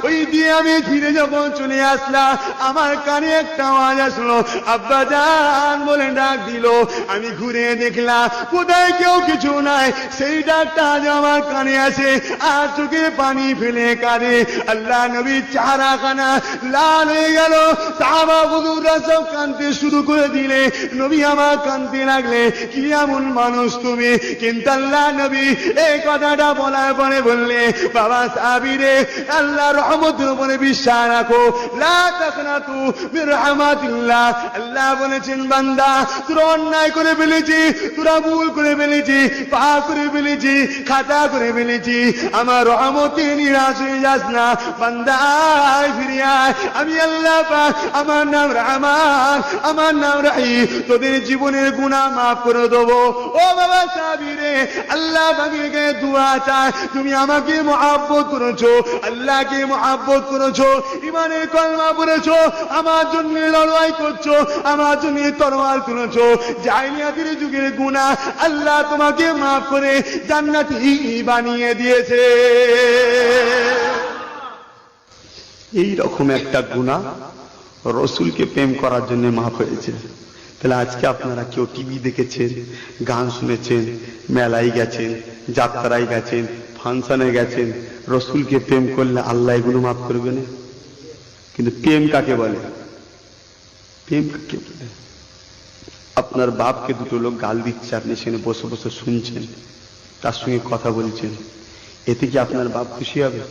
ওই দিয়ে আমি ফিরে যখন চলে আসলাম, আমার কানে একটা আওয়াজ আসলো, আব্বা জান বলে ডাক দিল। আমি ঘুরে দেখলাম কোথায় কেউ কিছু নাই, সেই ডাকটা আজ আমার কানে আসে, আর চোখে পানি ফেলে কাঁদে। আল্লাহ নবীর চেহারাখানা লাল হয়ে গেল, সাহাবা হুজুররা সব কাঁদতে শুরু করে দিলে। নবী আমার কাঁদতে লাগলে, কি এমন মানুষ তুমি? কিন্তু আল্লাহ নবী এই কথাটা বলার পরে বললে, বাবা সাহাবীরে, আল্লাহ রহমতের উপরে বিশ্বাস রাখো, লা তাকনাতু মির রাহমাতিল্লাহ। আল্লাহ বলেছেন, বান্দা তোরা অন্যায় করে ফেলেছি, তোরা ভুল করে ফেলেছি, পাপ করে ফেলেছি, খাতা করে ফেলেছি, আমার রহমতে নিরাশ হয়ে যাস না। বান্দা আয়, ফিরে আয়, আমি আল্লাহ পাক, আমার নাম রহমান, আমার নাম রহিম, তোদের জীবনের গুনাহ মাফ করে দেবো। ও বাবা সাহাবীরে, আল্লাহ পাকের দোয়া চায়, তুমি আমাকে মহব্বত করেছো, আল্লাহকে মহব্বত করেছো, ইমানের কলমা পড়েছো, আমার জন্য লড়াই করছো, আমার জন্য তরোয়াল তুলেছো, জাহিলিয়াতের যুগের গুনাহ আল্লাহ তোমাকে মাফ করে জান্নাতি বানিয়ে দিয়েছে। এই রকম একটা গুনাহ রাসূলকে প্রেম করার জন্য মাফ হয়েছে। তাহলে আজকে আপনারা কেউ টিভি দেখেছেন, গান শুনেছেন, মেলায় গেছেন, যাত্রায় গেছেন, ফাংশনে গেছেন, রাসূলকে প্রেম করলে আল্লাহ এগুলো মাফ করবে না? কিন্তু প্রেম কাকে বলে? প্রেম কাকে বলে? আপনার বাপকে দুটো লোক গাল দিচ্ছে, আপনি সেখানে বসে বসে শুনছেন, তার সঙ্গে কথা বলছেন, এতে কি আপনার বাপ খুশি হবে?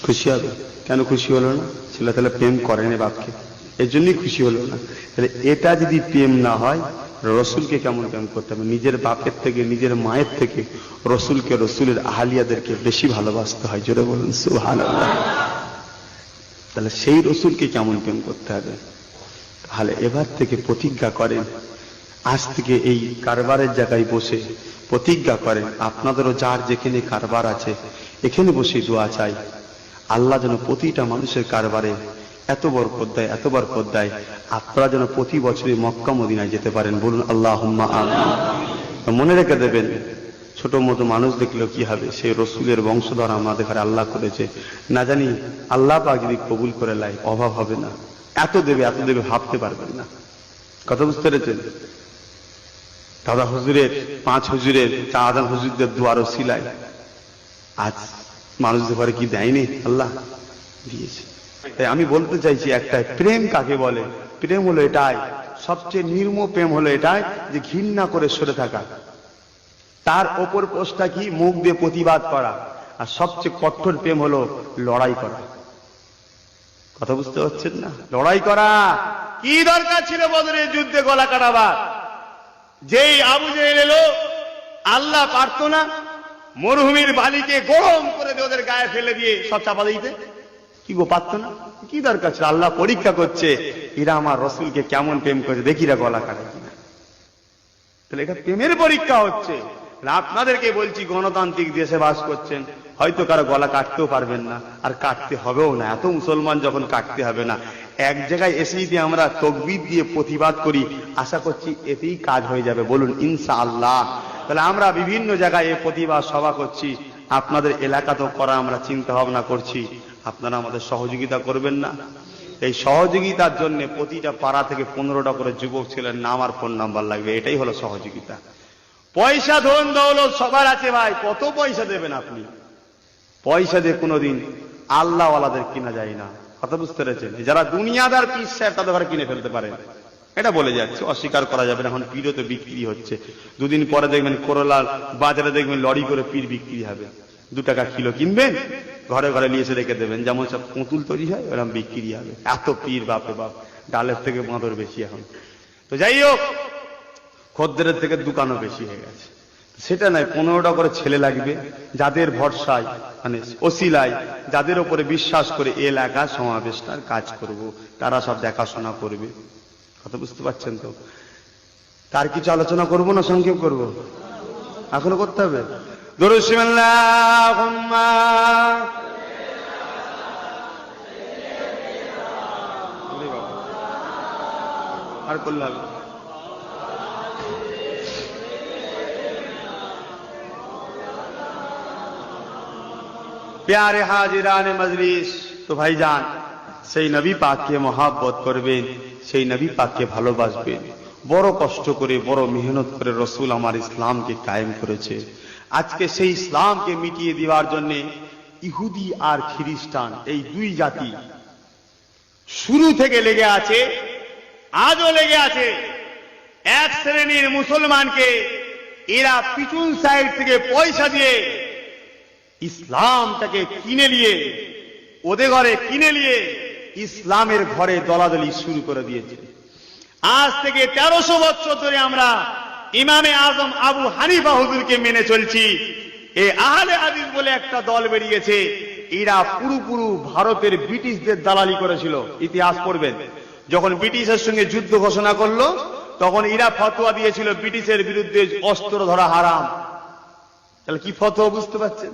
খুশি হবে? কেন খুশি হলো না? ছেলে তাহলে প্রেম করেনি বাপকে, এর জন্যই খুশি হলো না। তাহলে এটা যদি প্রেম না হয়, রাসূলকে কেমন প্রেম করতে হবে? নিজের বাপের থেকে, নিজের মায়ের থেকে রাসূলকে, রাসূলের আহলিয়াদেরকে বেশি ভালোবাসতে হয়। জোরে বলুন সুবহানাল্লাহ। তাহলে সেই রাসূলকে কেমন প্রেম করতে হবে? তাহলে এবার থেকে প্রতিজ্ঞা করেন, আজ থেকে এই কারবারের জায়গায় বসে প্রতিজ্ঞা করেন, আপনাদেরও যার যেখানে কারবার আছে এখানে বসে দোয়া চাই, আল্লাহ যেন প্রতিটা মানুষের কারবারে এত বরকত দেয়, এত বরকত দেয়, আপনারা যেন প্রতি বছরই মক্কা মদিনায় যেতে পারেন। বলুন আল্লাহুম্মা আমিন। মনে রেখে দেবেন, ছোট মতো মানুষ দেখলেও কি হবে, সেই রাসূলের বংশধর আমাদের ঘরে আল্লাহ করেছে। না জানি আল্লাহ পাক যদি কবুল করে লাই, অভাব হবে না। এত দেবে, এত দেবে, ভাবতে পারবেন না। কথা বুঝতে পেরেছেন? দাদা হুজুরের, 5 হুজুরের, 4 হুজুরদের দুয়ারও সিলাই আজ মানুষদের ঘরে কি দেয়নি? আল্লাহ দিয়েছে। তাই আমি বলতে চাইছি একটাই, প্রেম কাকে বলে? প্রেম হলো এটাই, সবচেয়ে নির্মম প্রেম হলো এটাই যে ঘৃণা করে সরে থাকা, তার ওপর পোস্টটা কি, মুখ দিয়ে প্রতিবাদ করা। আর সবচেয়ে কঠোর প্রেম হলো লড়াই করা। কথা বুঝতে পারছেন না? লড়াই করা। কি দরকার ছিল বদরের যুদ্ধে গলা কাটাবার? যেই আবু জেহেল এলো, আল্লাহ পারতো না মরুভূমির বালিকে গরম করে দিয়ে ওদের গায়ে ফেলে দিয়ে সব চাপা দিতে? কি গো, পারতো না? কি দরকার ছিল? আল্লাহ পরীক্ষা করছে, এরা আমার রাসূলকে কেমন প্রেম করে, দেখিরা গলা কাটে কিনা। তাহলে এটা প্রেমের পরীক্ষা হচ্ছে। আপনাদেরকে বলছি, গণতান্ত্রিক দেশে বাস করছেন, হয়তো কারো গলা কাটতেও পারবেন না, আর কাটতে হবেও না। এত মুসলমান যখন কাটতে হবে না, এক জায়গায় এসে যদি আমরা তাকবীর দিয়ে প্রতিবাদ করি, আশা করছি এতেই কাজ হয়ে যাবে। বলুন ইনশাআল্লাহ। তাহলে আমরা বিভিন্ন জায়গায় এই প্রতিবাদ সভা করছি, আপনাদের এলাকাতেও করা আমরা চিন্তা ভাবনা করছি। আপনারা আমাদের সহযোগিতা করবেন না? এই সহযোগিতার জন্য প্রতিটা পাড়া থেকে 15টা করে যুবক ছেলের নাম আর ফোন নাম্বার লাগবে। এটাই হলো সহযোগিতা। পয়সা, ধন দৌলত সবার আছে ভাই, কত পয়সা দেবেন আপনি? পয়সা দিয়ে কোনোদিন আল্লাহওয়ালাদের কিনা যায় না। কথা বুঝতে পেরেছেন? যারা দুনিয়াদার পীর সাহেব, তাদের ঘরে কিনে ফেলতে পারেন, এটা বলে যাচ্ছে, অস্বীকার করা যাবে না। এখন পীরও তো বিক্রি হচ্ছে। দুদিন পরে দেখবেন করলার বাজারে দেখবেন লরি করে পীর বিক্রি হবে। 2 টাকা কিলো কিনবেন, ঘরে ঘরে নিয়ে এসে রেখে দেবেন, যেমন সব পুতুল তৈরি হয় ওরকম বিক্রি হবে। এত পীর, বাপে বাপ, ডালের থেকে বাঁদর বেশি এখন। তো যাই হোক, খদ্দেরের থেকে দোকানও বেশি হয়ে গেছে। সেটা নয়, 15টা করে ছেলে লাগবে, যাদের ভরসায়, মানে ওসিলায়, যাদের উপরে বিশ্বাস করে এলাকা সমাবেশটার কাজ করব, তারা সব দেখাশোনা করবে। কথা বুঝতে পারছেন তো? তার কিছু আলোচনা করব না সংক্ষেপ করব? এখনো করতে হবে। দরুদ আল্লাহুম্মা আর করলে হবে। प्यारे हाजिरान मजलिस, तो भाईजान সেই নবী পাককে মহব্বত করবেন, সেই নবী পাককে ভালোবাসবেন। বড় কষ্ট করে, বড় মেহনত করে রসুল আমার ইসলামকে কায়েম করেছে। আজকে সেই ইসলামকে মিটিয়ে দেওয়ার জন্য ইহুদি আর খ্রিস্টান, এই দুই জাতি শুরু থেকে লেগে আছে, আজও লেগে আছে। এক শ্রেণীর মুসলমানকে এরা পিছন সাইড থেকে পয়সা দিয়ে ইসলামটাকে কিনে নিয়ে, ওদের ঘরে কিনে নিয়ে ইসলামের ঘরে দলাদলি শুরু করে দিয়েছে। আজ থেকে 1300 বছর ধরে আমরা ইমামে আজম আবু হানিফা হুজুরকে মেনে চলছি। এই আহলে হাদিস বলে একটা দল বেরিয়েছে, এরা পুরোপুরি ভারতের ব্রিটিশদের দালালি করেছিল। ইতিহাস পড়বেন, যখন ব্রিটিশের সঙ্গে যুদ্ধ ঘোষণা করলো তখন এরা ফতোয়া দিয়েছিল ব্রিটিশের বিরুদ্ধে অস্ত্র ধরা হারাম। তাহলে কি ফতোয়া বুঝতে পারছেন?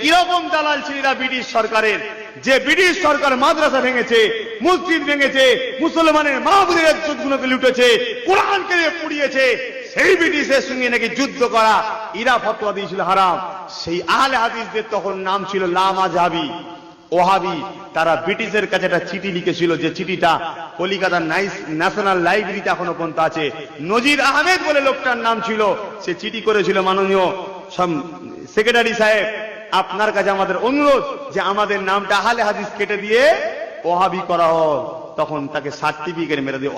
কিরকম দালাল ছিল এরা ব্রিটিশ সরকারের, যে ব্রিটিশ সরকার মাদ্রাসা ভেঙেছে, মসজিদ ভেঙেছে, মুসলমানের মাহবুবের ইজ্জতগুলোকে লুটেছে, কোরআনকে পুড়িয়েছে, সেই ব্রিটিশের সঙ্গে নাকি যুদ্ধ করা এরা ফতোয়া দিয়েছিল হারাম। সেই আহলে হাদিসদের তখন নাম ছিল লামাযহাবি, ওহাবি। তারা ব্রিটিশের কাছে একটা চিঠি লিখেছিল, যে চিঠিটা কলিকাতার ন্যাশনাল লাইব্রেরিতে এখনো পর্যন্ত আছে। নজির আহমেদ বলে লোকটার নাম ছিল। সে চিঠি করেছিল, মাননীয় সেক্রেটারি সাহেব, আপনার কাছে আমাদের অনুরোধ যে আমাদের নামটা আহলে হাদিস কেটে দিয়ে ওহাবি করা হোক। তখন তাকে সার্টিফিকেট মেরে দিয়ে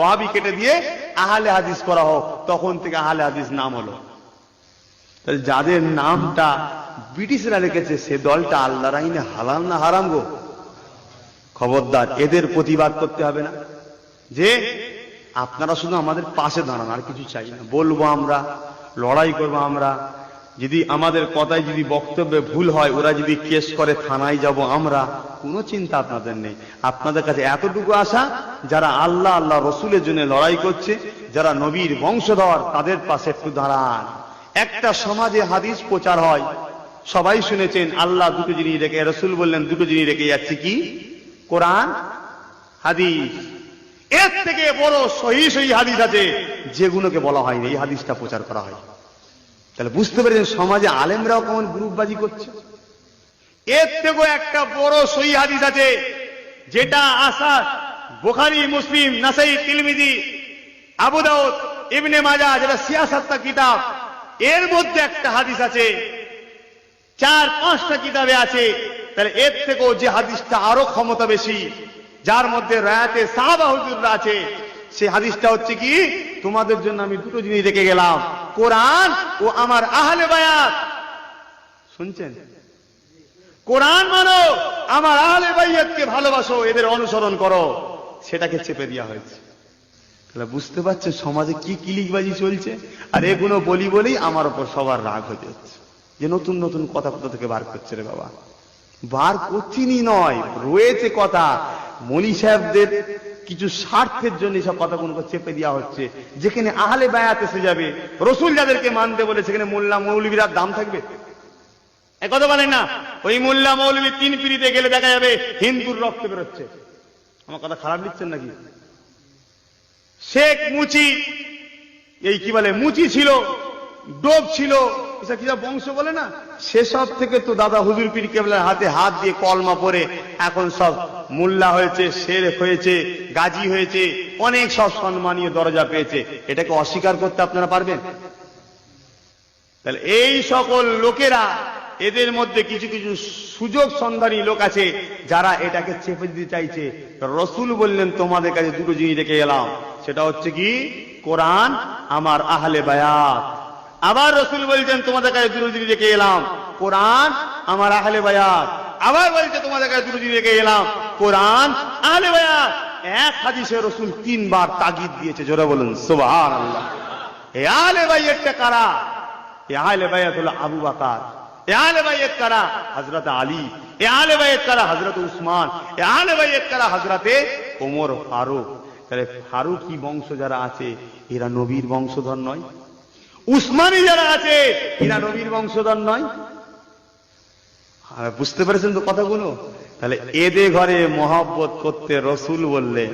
ওহাবি কেটে দিয়ে আহলে হাদিস করা হোক। তখন থেকে আহলে হাদিস নাম হলো। যাদের নামটা ব্রিটিশরা রেখেছে সে দলটা আল্লাহর আইনে হালাল না হারাম গো? খবরদার, এদের প্রতিবাদ করতে হবে না যে আপনারা শুধু আমাদের পাশে দাঁড়ান, আর কিছু চাই না। বলবো আমরা, লড়াই করবো আমরা। যদি আমাদের কথায় যদি বক্তব্যে ভুল হয়, ওরা যদি কেস করে থানায় যাব আমরা, কোনো চিন্তা আপনাদের নেই। আপনাদের কাছে এতটুকু আশা, যারা আল্লাহ আল্লাহ রসুলের জন্য লড়াই করছে, যারা নবীর বংশধর, তাদের পাশে একটু দাঁড়ান। একটা সমাজে হাদিস প্রচার হয়, সবাই শুনেছেন আল্লাহ দুটো জিনিস রেখে, রসুল বললেন দুটো জিনিস রেখে যাচ্ছে, কি? কোরআন, হাদিস। এর থেকে বড় সহি হাদিস আছে যেগুলোকে বলা হয়নি, এই হাদিসটা প্রচার করা হয়। তাহলে বুঝতে পেরেছেন সমাজে আলেমরাও কেমন গ্রুপবাজি করছে। এর থেকেও একটা বড় সহি হাদিস আছে, যেটা আসা বুখারী, মুসলিম, নাসাই, তিরমিজি, আবু দাউদ, ইবনে মাজাহ, যেটা সিয়াসাতটা কিতাব, এর মধ্যে একটা হাদিস আছে। 4-5টা কিতাবে আছে। তাহলে এর থেকেও যে হাদিসটা আরো ক্ষমতা বেশি, যার মধ্যে রায়াতে সাহাবা হুজুররা আছে, সেই হাদিসটা হচ্ছে কি? তোমাদের জন্য আমি দুটো জিনিস রেখে গেলাম, কোরআন ও আমার আহলে বায়াত। শুনছেন? কোরআন মানো, আমার আহলে বায়াতকে ভালোবাসো, এদের অনুসরণ করো। সেটাকে চেপে দেওয়া হয়েছে। তাহলে বুঝতে পারছেন সমাজে কি কিলিকবাজি চলছে। আর এগুলো বলি বলেই আমার উপর সবার রাগ হয়ে যাচ্ছে, যে নতুন নতুন কথা কোথা থেকে বার করছে রে বাবা। বার করছিনি নয়, রয়েছে কথা। মনি সাহেবদের কিছু স্বার্থের জন্য সব কথাগুলো চেপে দেওয়া হচ্ছে। যেখানে আহলে বায়াত এসে যাবে, রসুল যাদেরকে মানতে বলে, সেখানে মোল্লা মৌলবীরা দাম থাকবে? কথা বলেন না? ওই মোল্লা মৌলবী 3 পিড়িতে গেলে দেখা যাবে হিন্দুর রক্ত বেরোচ্ছে। আমার কথা খারাপ লিখছেন নাকি? শেখ মুচি, এই কি বলে, মুচি ছিল, ডোব ছিল, এসব কি বংশ বলে না, সেসব থেকে তো দাদা হুজুর পীর কেবলার হাতে হাত দিয়ে কলমা পড়ে এখন সব মোল্লা হয়েছে, শের হয়েছে, গাজী হয়েছে, অনেক সব সম্মানীয় দরজা পেয়েছে। এটাকে অস্বীকার করতে আপনারা পারবেন? তাহলে এই সকল লোকেরা, এদের মধ্যে কিছু কিছু সুযোগ সন্ধানী লোক আছে যারা এটাকে চেপে দিতে চাইছে। রসুল বললেন তোমাদের কাছে দুটো জিনিস রেখে গেলাম, সেটা হচ্ছে কি? কোরআন, আমার আহলে বায়াত। আবার রসুল বলছেন তোমাদের কাছে দুটো জিনিস রেখে এলাম, কোরআন, আমার আহলে বায়াত। আবার বলছে তোমাদের কাছে দুটো জিনিস রেখে এলাম, কোরআন, আহলে বায়াত। এক হাদিসে রসুল 3 বার তাগিদ দিয়েছে। জোরে বলুন সুবহানাল্লাহ। এই আহলে বায়াতটা কারা? এই আহলে বায়াত হলো আবু বকর। এই আহলে বায়াত কারা? হযরত আলী। এই আহলে বায়াত কারা? হযরত উসমান। এই আহলে বায়াত কারা? হযরত ওমর ফারুক। তাহলে ফারুকি বংশ যারা আছে এরা নবীর বংশধর নয়? উসমানী যারা আছে এরা নবীর বংশধর নয়? বুঝতে পেরেছেন তো কথাগুলো? তাহলে এদের ঘরে মহব্বত করতে রসুল বললেন,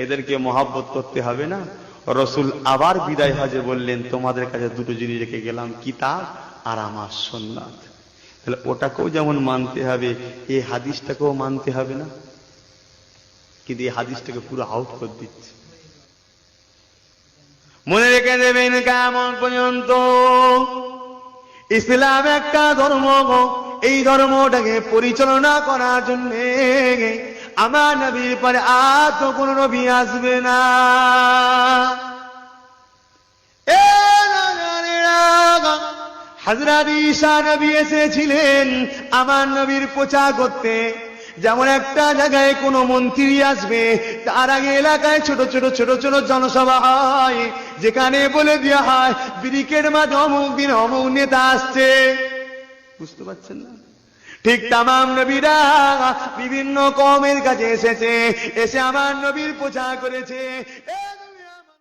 এদেরকে মহব্বত করতে হবে না? রসুল আবার বিদায় হজে বললেন তোমাদের কাছে দুটো জিনিস রেখে গেলাম, কিতাব আর আমার সুন্নাত। তাহলে ওটাকেও যেমন মানতে হবে, এই হাদিসটাকেও মানতে হবে না? কিন্তু এই হাদিসটাকে পুরো আউট করে দিচ্ছে। মনে রেখে দেবেন, কেমন পর্যন্ত ইসলাম একটা ধর্ম, এই ধর্মটাকে পরিচালনা করার জন্য আমার নবীর পরে আর তো কোন নবী আসবে না। হযরত ঈসা নবী এসেছিলেন আমার নবীর প্রচার করতে। যেমন একটা জায়গায় কোনো মন্ত্রী আসবে, তার আগে এলাকায় ছোট ছোট ছোট ছোট জনসভা হয়, যেখানে বলে দেওয়া হয় ব্রিকের মাঝে অমুক দিন অমুক নেতা আসছে। বুঝতে পারছেন না? ঠিক তামাম নবীরা বিভিন্ন কওমের কাছে এসেছে, এসে আমার নবীর প্রচার করেছে।